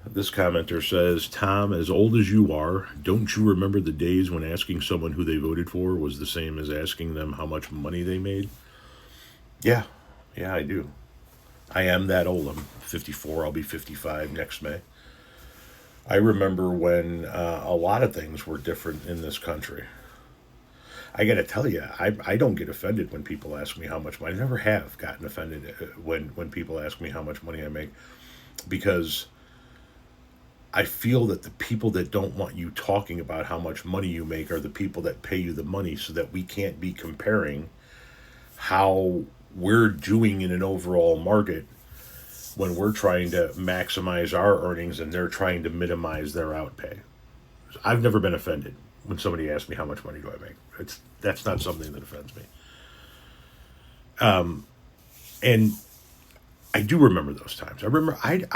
This commenter says, Tom, as old as you are, don't you remember the days when asking someone who they voted for was the same as asking them how much money they made? Yeah, yeah, I do. I am that old. I'm 54. I'll be 55 next May. I remember when a lot of things were different in this country. I got to tell you, I don't get offended when people ask me how much money. I never have gotten offended when people ask me how much money I make, because I feel that the people that don't want you talking about how much money you make are the people that pay you the money, so that we can't be comparing how we're doing in an overall market when we're trying to maximize our earnings and they're trying to minimize their outpay. I've never been offended when somebody asks me how much money do I make. That's not something that offends me. And I do remember those times. I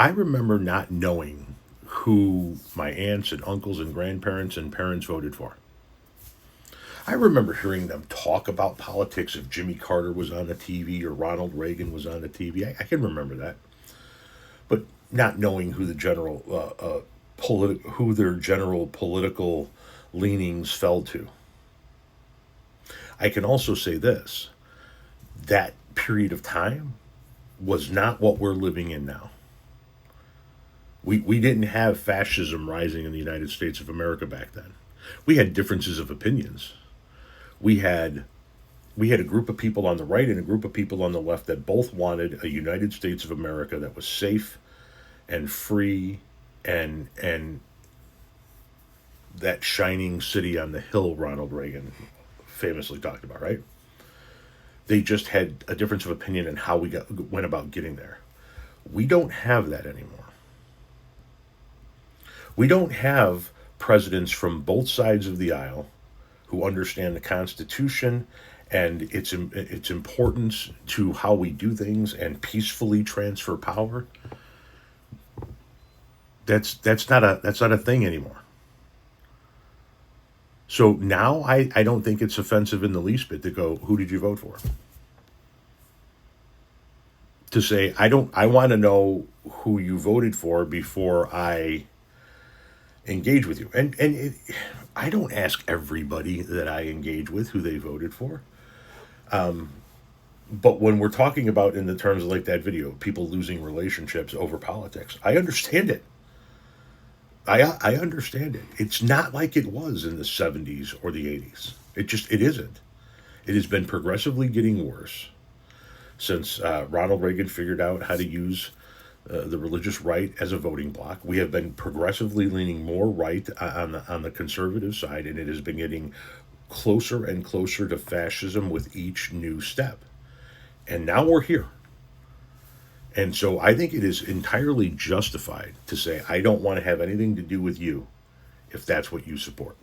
remember not knowing who my aunts and uncles and grandparents and parents voted for. I remember hearing them talk about politics if Jimmy Carter was on the TV or Ronald Reagan was on the TV. I can remember that, but not knowing who the who their general political leanings fell to. I can also say this: that period of time was not what we're living in now. We didn't have fascism rising in the United States of America back then. We had differences of opinions. We had we had a group of people on the right and a group of people on the left that both wanted a United States of America that was safe and free, and that shining city on the hill Ronald Reagan famously talked about, right? They just had a difference of opinion in how went about getting there. We don't have that anymore. We don't have presidents from both sides of the aisle who understand the Constitution and its importance to how we do things and peacefully transfer power. That's not a thing anymore. So now I don't think it's offensive in the least bit to go, who did you vote for? To say I want to know who you voted for before I engage with you. I don't ask everybody that I engage with who they voted for. But when we're talking about in the terms of like that video, people losing relationships over politics, I understand it. I understand it. It's not like it was in the 70s or the 80s. It isn't. It has been progressively getting worse since Ronald Reagan figured out how to use the religious right as a voting bloc. We have been progressively leaning more right on the conservative side, and it has been getting closer and closer to fascism with each new step. And now we're here. And so I think it is entirely justified to say, I don't want to have anything to do with you if that's what you support.